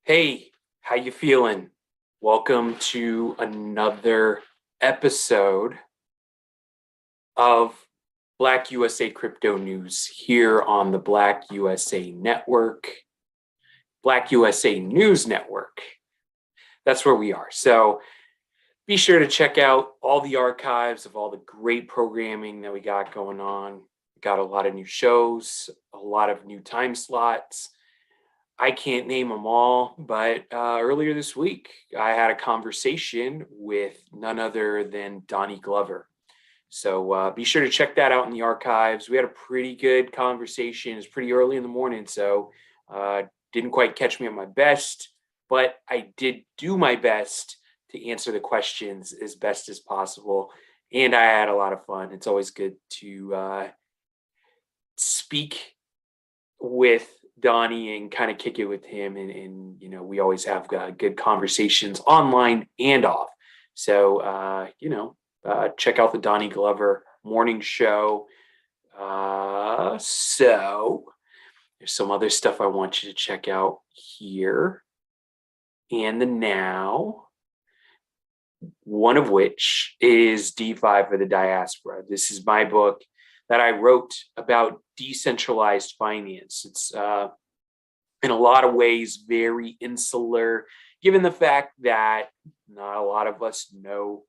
Hey, how you feeling? Welcome to another episode of Black USA Crypto News here on the Black USA Network, Black USA News Network. That's where we are. So be sure to check out all the archives of all the great programming that we got going on. We got a lot of new shows, a lot of new time slots. I can't name them all, but earlier this week, I had a conversation with none other than Donnie Glover. So be sure to check that out in the archives. We had a pretty good conversation. It's pretty early in the morning, so didn't quite catch me at my best, but I did do my best to answer the questions as best as possible. And I had a lot of fun. It's always good to speak with Donnie and kind of kick it with him. And we always have good conversations online and off. So, check out the Donnie Glover morning show. So there's some other stuff I want you to check out here and the now. One of which is DeFi for the Diaspora. This is my book that I wrote about decentralized finance. It's in a lot of ways very insular, given the fact that not a lot of us know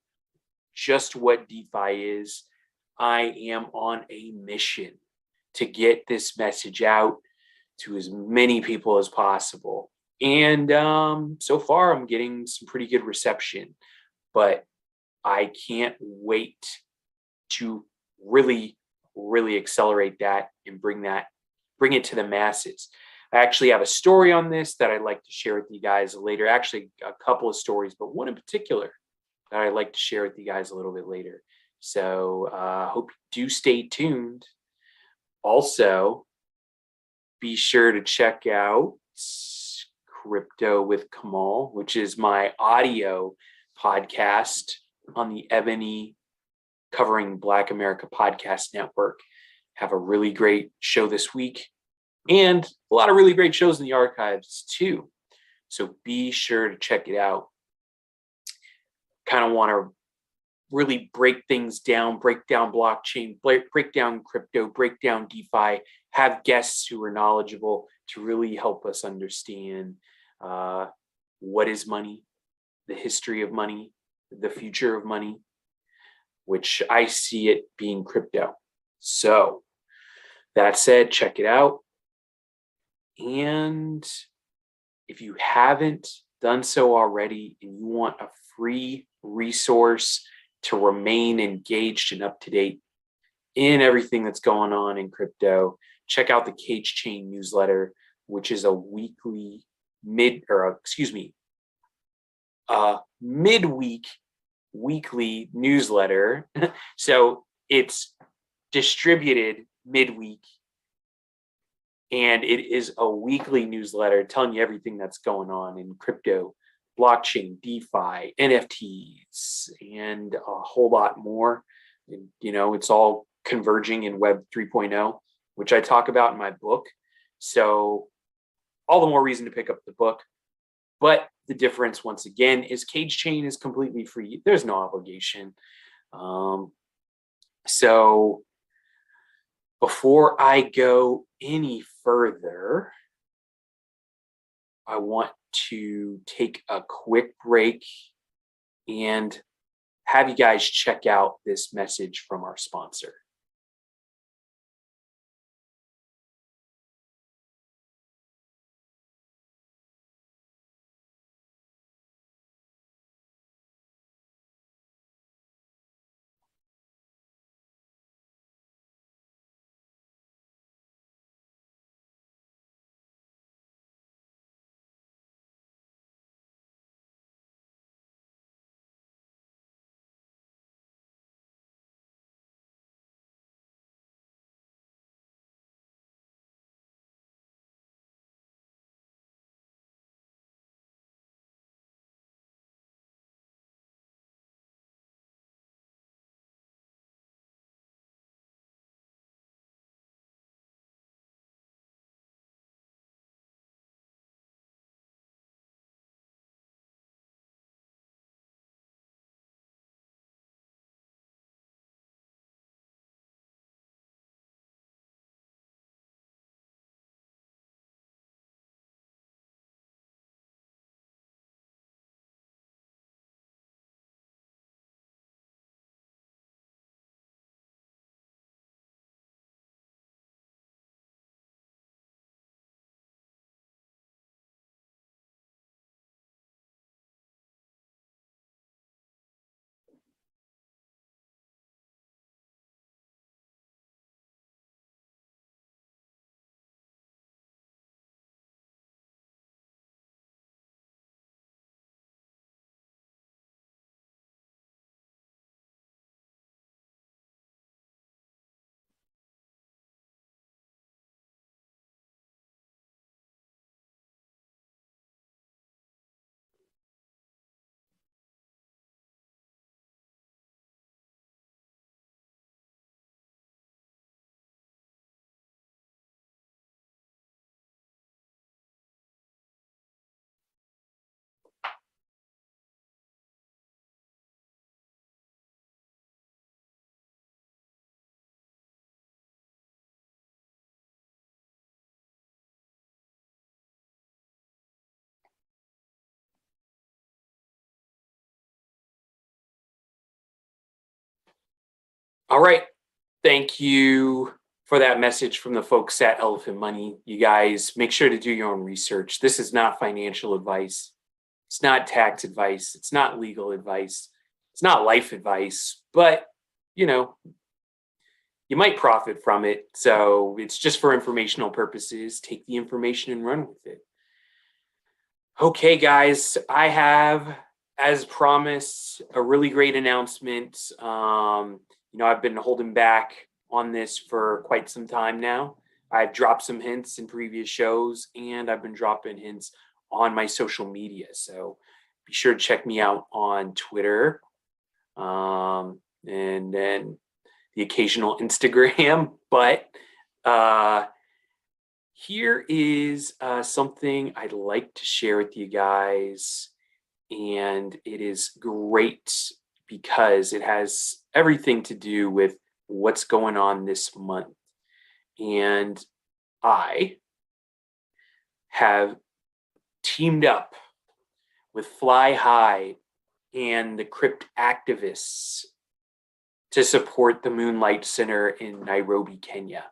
just what DeFi is. I am on a mission to get this message out to as many people as possible. And so far, I'm getting some pretty good reception, but I can't wait to really accelerate that and bring it to the masses. I actually have a story on this that I'd like to share with you guys later. Actually, a couple of stories, but one in particular that I'd like to share with you guys a little bit later. So hope you do stay tuned. Also, be sure to check out Crypto with Kamal, which is my audio podcast on the Ebony Covering Black America Podcast Network. Have a really great show this week and a lot of really great shows in the archives too. So be sure to check it out. Kind of want to really break things down, break down blockchain, break down crypto, break down DeFi, have guests who are knowledgeable to really help us understand what is money, the history of money, the future of money, which I see it being crypto. So that said, check it out. And if you haven't done so already and you want a free resource to remain engaged and up to date in everything that's going on in crypto, check out the CageChain Newsletter, which is a midweek weekly newsletter. So it's distributed midweek, and it is a weekly newsletter telling you everything that's going on in crypto, blockchain, DeFi, NFTs, and a whole lot more. And, it's all converging in Web 3.0, which I talk about in my book. So all the more reason to pick up the book. But the difference, once again, is CageChain is completely free. There's no obligation. So before I go any further, I want to take a quick break and have you guys check out this message from our sponsor. All right. Thank you for that message from the folks at Elephant Money. You guys make sure to do your own research. This is not financial advice. It's not tax advice. It's not legal advice. It's not life advice, but you know, you might profit from it. So it's just for informational purposes. Take the information and run with it. Okay, guys, I have, as promised, a really great announcement. I've been holding back on this for quite some time now. I've dropped some hints in previous shows, and I've been dropping hints on my social media. So be sure to check me out on Twitter, and then the occasional Instagram. But here is something I'd like to share with you guys. And it is great because it has everything to do with what's going on this month. And I have teamed up with Fly High and the Crypt Activists to support the Moonlight Center in Nairobi, Kenya.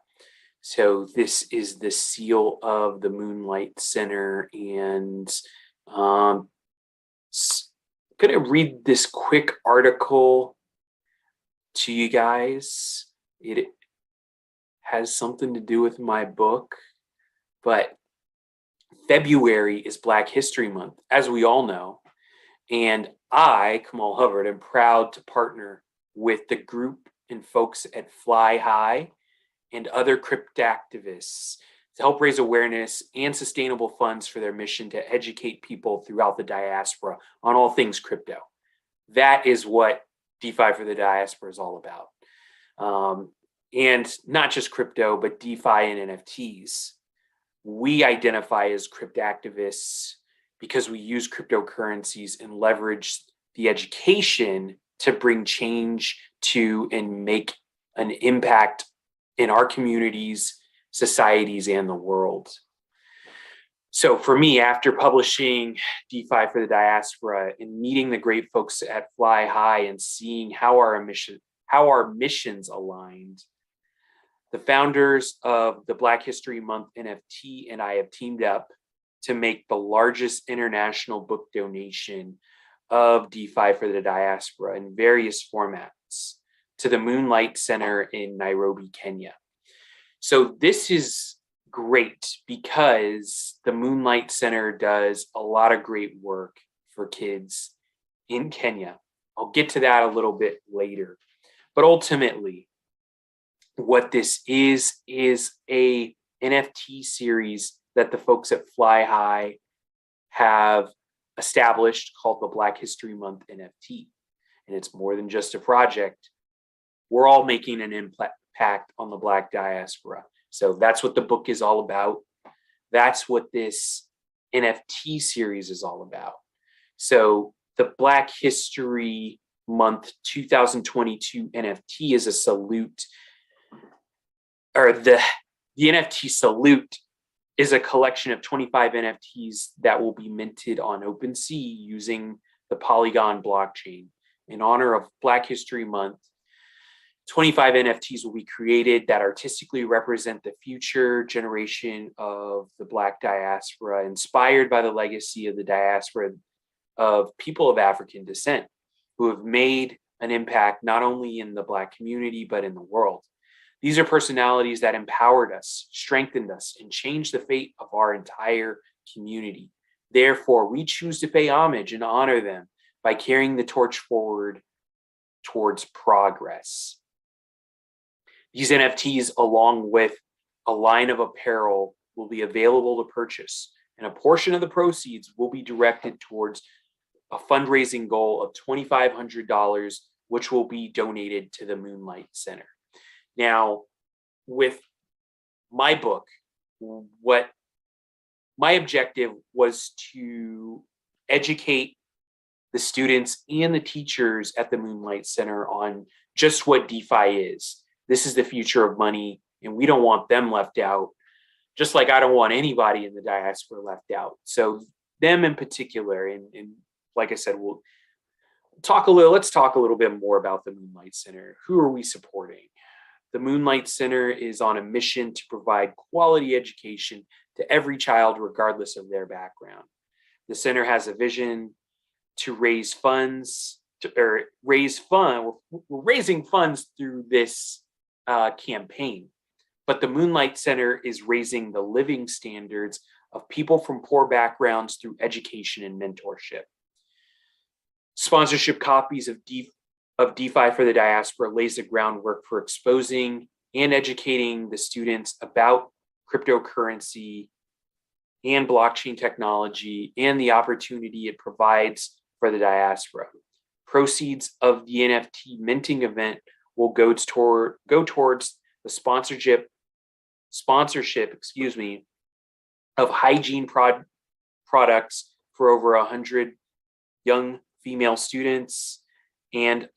So this is the seal of the Moonlight Center, and I'm going to read this quick article to you guys. It has something to do with my book, but February is Black History Month, as we all know. And I, Kamal Hubbard, am proud to partner with the group and folks at Fly High and other crypt activists to help raise awareness and sustainable funds for their mission to educate people throughout the diaspora on all things crypto. That is what DeFi for the Diaspora is all about. And not just crypto, but DeFi and NFTs. We identify as crypt activists because we use cryptocurrencies and leverage the education to bring change to and make an impact in our communities, societies, and the world. So for me, after publishing DeFi for the Diaspora and meeting the great folks at Fly High and seeing how our missions aligned, the founders of the Black History Month NFT and I have teamed up to make the largest international book donation of DeFi for the Diaspora in various formats to the Moonlight Center in Nairobi, Kenya. So this is great because the Moonlight Center does a lot of great work for kids in Kenya. I'll get to that a little bit later. But ultimately, what this is a NFT series that the folks at Fly High have established called the Black History Month NFT. And it's more than just a project. We're all making an impact on the Black diaspora. So that's what the book is all about. That's what this NFT series is all about. So the Black History Month 2022 NFT is a salute, or the NFT Salute is a collection of 25 NFTs that will be minted on OpenSea using the Polygon blockchain. In honor of Black History Month, 25 NFTs will be created that artistically represent the future generation of the Black diaspora, inspired by the legacy of the diaspora of people of African descent who have made an impact not only in the Black community, but in the world. These are personalities that empowered us, strengthened us, and changed the fate of our entire community. Therefore, we choose to pay homage and honor them by carrying the torch forward towards progress. These NFTs, along with a line of apparel, will be available to purchase, and a portion of the proceeds will be directed towards a fundraising goal of $2,500, which will be donated to the Moonlight Center. Now, with my book, what my objective was to educate the students and the teachers at the Moonlight Center on just what DeFi is. This is the future of money, and we don't want them left out, just like I don't want anybody in the diaspora left out. So them in particular, and like I said, let's talk a little bit more about the Moonlight Center. Who are we supporting? The Moonlight Center is on a mission to provide quality education to every child, regardless of their background. The center has a vision to raise funds, we're raising funds through this campaign. But the Moonlight Center is raising the living standards of people from poor backgrounds through education and mentorship. Sponsorship copies of DeFi for the Diaspora lays the groundwork for exposing and educating the students about cryptocurrency and blockchain technology and the opportunity it provides for the diaspora. Proceeds of the NFT minting event will go towards the sponsorship, of hygiene products for over 100 young female students and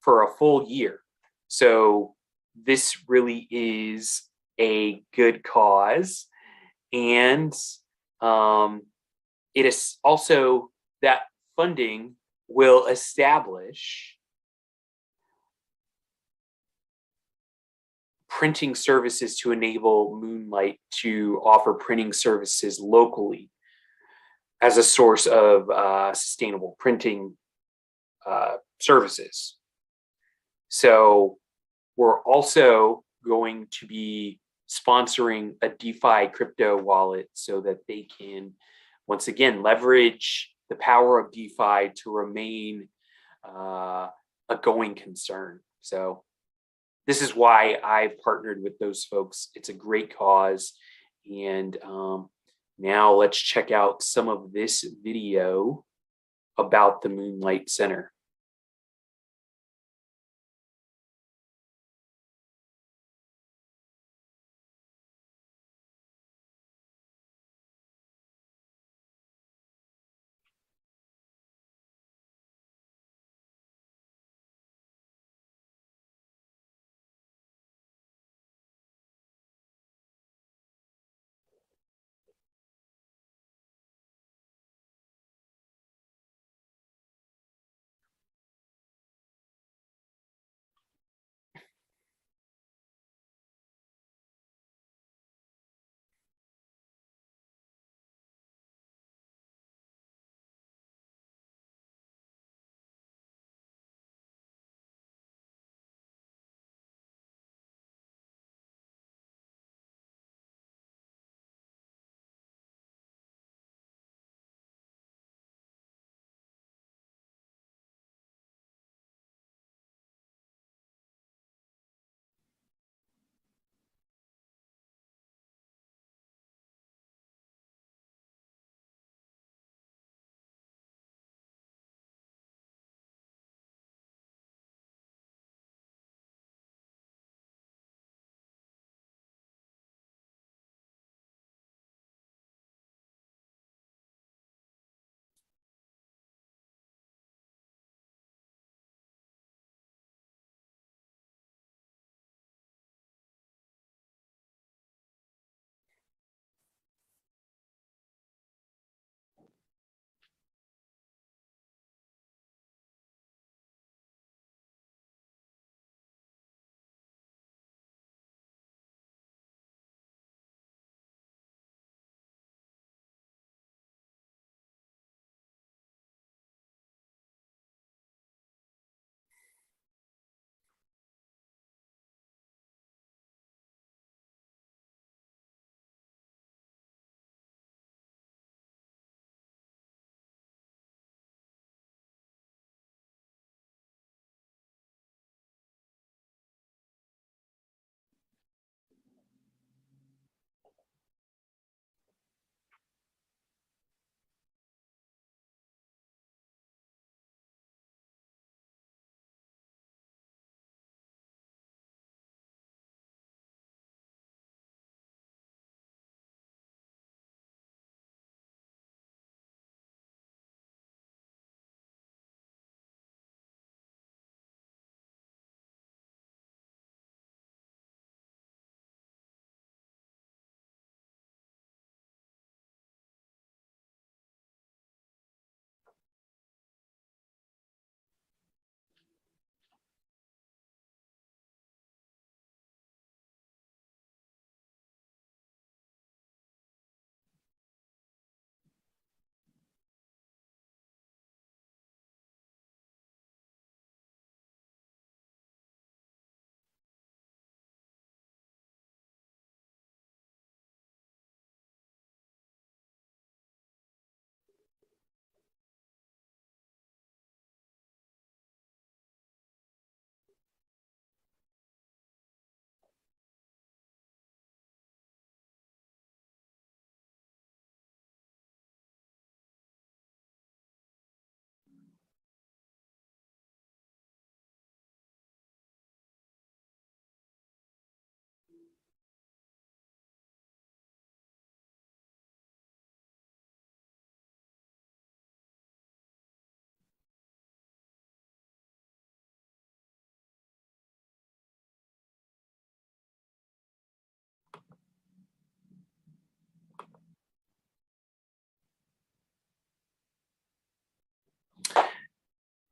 for a full year. So this really is a good cause. And it is also that funding will establish printing services to enable Moonlight to offer printing services locally as a source of sustainable printing services. So we're also going to be sponsoring a DeFi crypto wallet so that they can, once again, leverage the power of DeFi to remain a going concern. So this is why I've partnered with those folks. It's a great cause. And now let's check out some of this video about the Moonlight Center.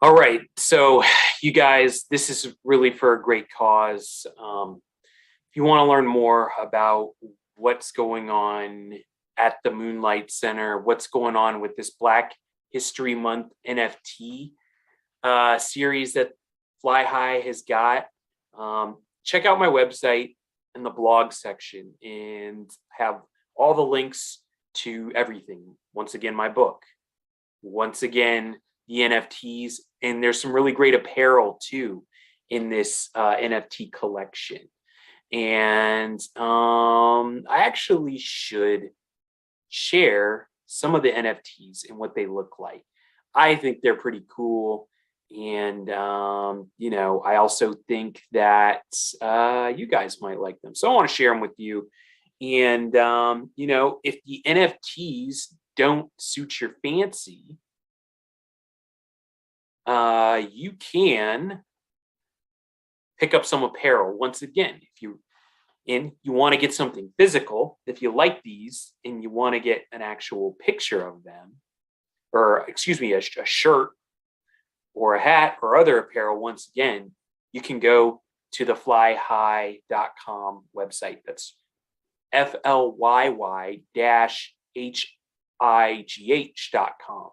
All right, so you guys, this is really for a great cause. If you want to learn more about what's going on at the Moonlight Center, what's going on with this Black History Month NFT series that Fly High has got, check out my website in the blog section and have all the links to everything. Once again, my book. Once again, the NFTs, and there's some really great apparel too in this NFT collection. And I actually should share some of the NFTs and what they look like. I think they're pretty cool. And, I also think that you guys might like them. So I want to share them with you. And, if the NFTs don't suit your fancy, you can pick up some apparel. Once again, if you want to get something physical, if you like these and you want to get an actual picture of them, or excuse me, a shirt or a hat or other apparel, once again, you can go to the flyhigh.com website. That's FLYY-HIGH.com.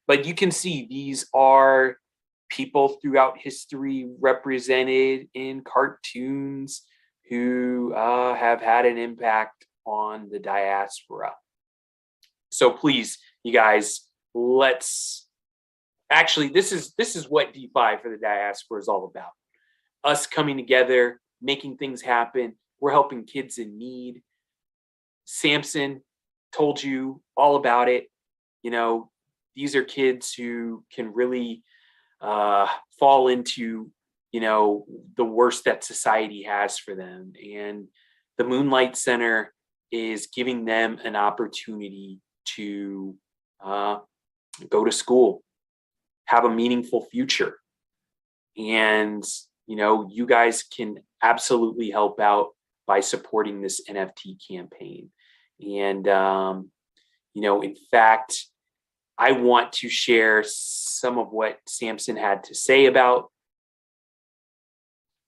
But you can see these are people throughout history represented in cartoons who have had an impact on the diaspora. So please, you guys, this is what D5 for the diaspora is all about. Us coming together, making things happen. We're helping kids in need. Samson told you all about it. These are kids who can really fall into, the worst that society has for them. And the Moonlight Center is giving them an opportunity to go to school, have a meaningful future. And, you guys can absolutely help out by supporting this NFT campaign. And, in fact, I want to share some of what Samson had to say about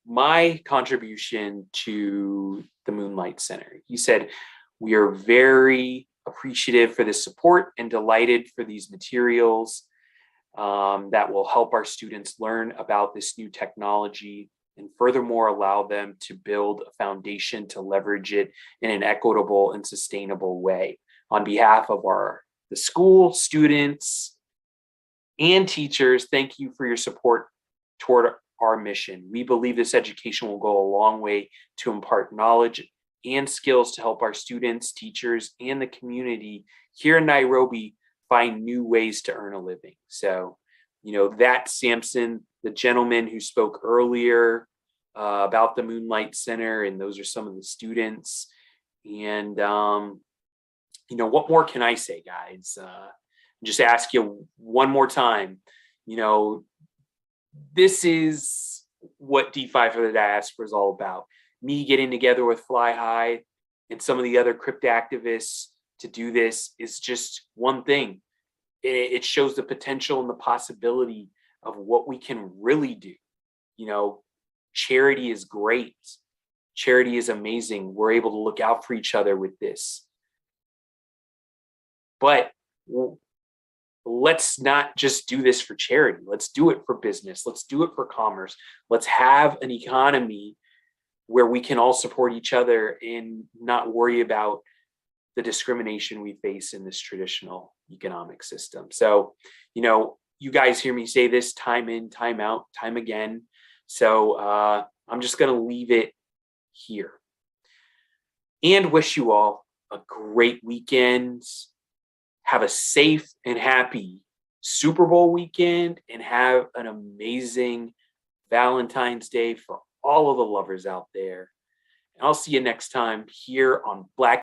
my contribution to the Moonlight Center. He said, "We are very appreciative for the support and delighted for these materials that will help our students learn about this new technology and furthermore allow them to build a foundation to leverage it in an equitable and sustainable way. On behalf of the school, students, and teachers, thank you for your support toward our mission. We believe this education will go a long way to impart knowledge and skills to help our students, teachers, and the community here in Nairobi find new ways to earn a living." So, that's Samson, the gentleman who spoke earlier about the Moonlight Center, and those are some of the students. And, what more can I say, guys? Just ask you one more time. This is what D5 for the Diaspora is all about. Me getting together with Fly High and some of the other crypto activists to do this is just one thing. It shows the potential and the possibility of what we can really do. Charity is great. Charity is amazing. We're able to look out for each other with this. But let's not just do this for charity. Let's do it for business. Let's do it for commerce. Let's have an economy where we can all support each other and not worry about the discrimination we face in this traditional economic system. So, you guys hear me say this time in, time out, time again. So I'm just going to leave it here and wish you all a great weekend. Have a safe and happy Super Bowl weekend and have an amazing Valentine's Day for all of the lovers out there. And I'll see you next time here on Black